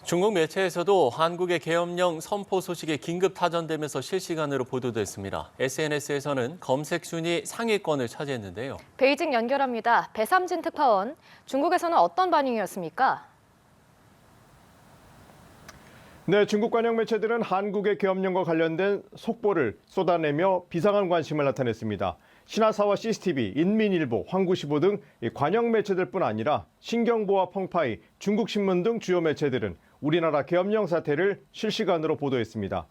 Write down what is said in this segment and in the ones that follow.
중국 매체에서도 한국의 계엄령 선포 소식이 긴급 타전되면서 실시간으로 보도됐습니다. SNS에서는 검색 순위 상위권을 차지했는데요. 베이징 연결합니다. 배삼진 특파원, 중국에서는 어떤 반응이었습니까? 네, 중국 관영 매체들은 한국의 계엄령과 관련된 속보를 쏟아내며 비상한 관심을 나타냈습니다. 신화사와 CCTV, 인민일보, 황구시보 등 관영 매체들뿐 아니라 신경보와 펑파이, 중국신문 등 주요 매체들은 우리나라 계엄령 사태를 실시간으로 보도했습니다.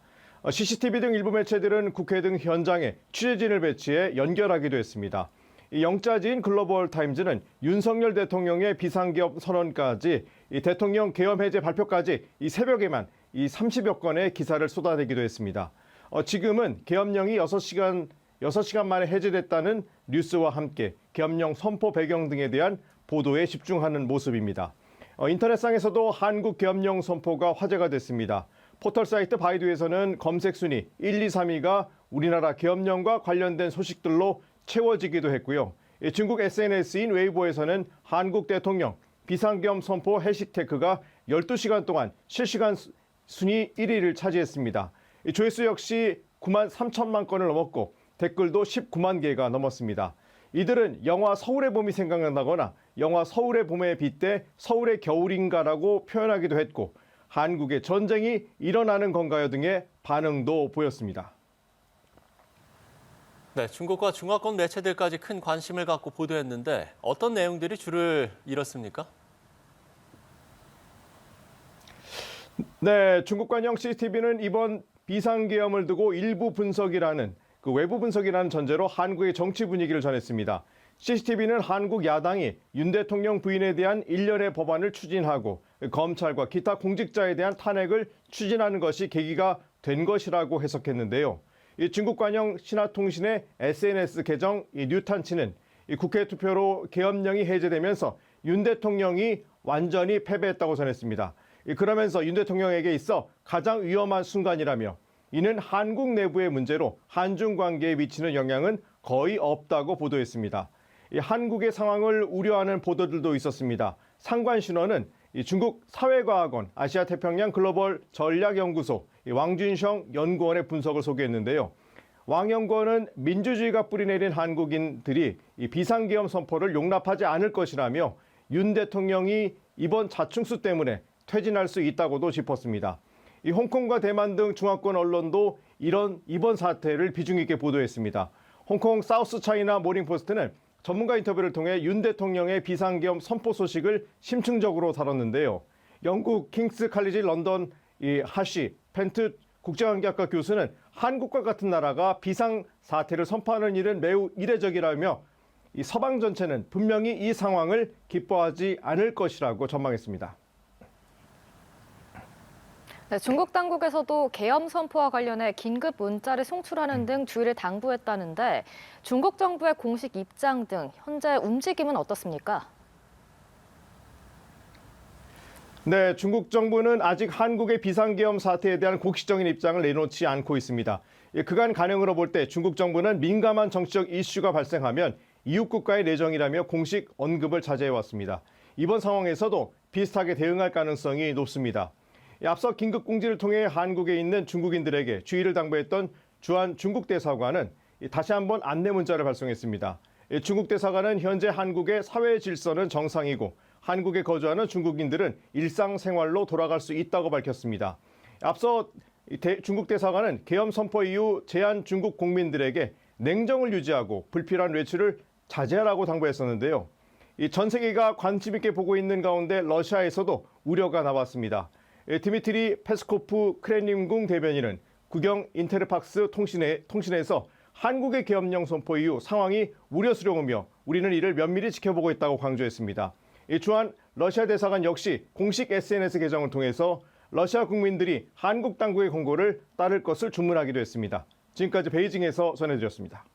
CCTV 등 일부 매체들은 국회 등 현장에 취재진을 배치해 연결하기도 했습니다. 영자지인 글로벌 타임즈는 윤석열 대통령의 비상계엄 선언까지 대통령 계엄 해제 발표까지 새벽에만 30여 건의 기사를 쏟아내기도 했습니다. 지금은 계엄령이 6시간 만에 해제됐다는 뉴스와 함께 계엄령 선포 배경 등에 대한 보도에 집중하는 모습입니다. 인터넷상에서도 한국 계엄령 선포가 화제가 됐습니다. 포털 사이트 바이두에서는 검색 순위 1, 2, 3위가 우리나라 계엄령과 관련된 소식들로 채워지기도 했고요. 중국 SNS인 웨이보에서는 한국 대통령 비상계엄 선포 해시태그가 12시간 동안 실시간 순위 1위를 차지했습니다. 조회수 역시 9만 3천만 건을 넘었고 댓글도 19만 개가 넘었습니다. 이들은 영화 서울의 봄이 생각난다거나 영화 서울의 봄에 빗대 서울의 겨울인가라고 표현하기도 했고 한국에 전쟁이 일어나는 건가요 등의 반응도 보였습니다. 네, 중국과 중화권 매체들까지 큰 관심을 갖고 보도했는데 어떤 내용들이 줄을 이뤘습니까? 네, 중국 관영 CCTV는 이번 비상계엄을 두고 일부 분석이라는 외부 분석이라는 전제로 한국의 정치 분위기를 전했습니다. CCTV는 한국 야당이 윤 대통령 부인에 대한 일련의 법안을 추진하고 검찰과 기타 공직자에 대한 탄핵을 추진하는 것이 계기가 된 것이라고 해석했는데요. 중국 관영 신화통신의 SNS 계정 뉴탄치는 국회 투표로 계엄령이 해제되면서 윤 대통령이 완전히 패배했다고 전했습니다. 그러면서 윤 대통령에게 있어 가장 위험한 순간이라며 이는 한국 내부의 문제로 한중 관계에 미치는 영향은 거의 없다고 보도했습니다. 한국의 상황을 우려하는 보도들도 있었습니다. 상관신원은 중국 사회과학원 아시아태평양 글로벌 전략연구소 왕준성 연구원의 분석을 소개했는데요. 왕 연구원은 민주주의가 뿌리내린 한국인들이 비상계엄 선포를 용납하지 않을 것이라며 윤 대통령이 이번 자충수 때문에 퇴진할 수 있다고도 짚었습니다. 홍콩과 대만 등 중화권 언론도 이번 사태를 비중 있게 보도했습니다. 홍콩 사우스 차이나 모닝포스트는 전문가 인터뷰를 통해 윤 대통령의 비상계엄 선포 소식을 심층적으로 다뤘는데요. 영국 킹스 칼리지 런던 하시 펜트 국제관계학과 교수는 한국과 같은 나라가 비상 사태를 선포하는 일은 매우 이례적이라며 서방 전체는 분명히 이 상황을 기뻐하지 않을 것이라고 전망했습니다. 네, 중국 당국에서도 계엄 선포와 관련해 긴급 문자를 송출하는 등 주의를 당부했다는데 중국 정부의 공식 입장 등 현재 움직임은 어떻습니까? 네, 중국 정부는 아직 한국의 비상계엄 사태에 대한 공식적인 입장을 내놓지 않고 있습니다. 그간 간행으로 볼 때 중국 정부는 민감한 정치적 이슈가 발생하면 이웃 국가의 내정이라며 공식 언급을 자제해왔습니다. 이번 상황에서도 비슷하게 대응할 가능성이 높습니다. 앞서 긴급 공지를 통해 한국에 있는 중국인들에게 주의를 당부했던 주한 중국 대사관은 다시 한번 안내 문자를 발송했습니다. 중국 대사관은 현재 한국의 사회 질서는 정상이고 한국에 거주하는 중국인들은 일상생활로 돌아갈 수 있다고 밝혔습니다. 앞서 중국 대사관은 계엄 선포 이후 제한 중국 국민들에게 냉정을 유지하고 불필요한 외출을 자제하라고 당부했었는데요. 전 세계가 관심 있게 보고 있는 가운데 러시아에서도 우려가 나왔습니다. 디미트리 페스코프 크렘린궁 대변인은 국영 인테르팍스 통신에서 한국의 계엄령 선포 이후 상황이 우려스러우며 우리는 이를 면밀히 지켜보고 있다고 강조했습니다. 주한 러시아 대사관 역시 공식 SNS 계정을 통해서 러시아 국민들이 한국 당국의 공고를 따를 것을 주문하기도 했습니다. 지금까지 베이징에서 전해드렸습니다.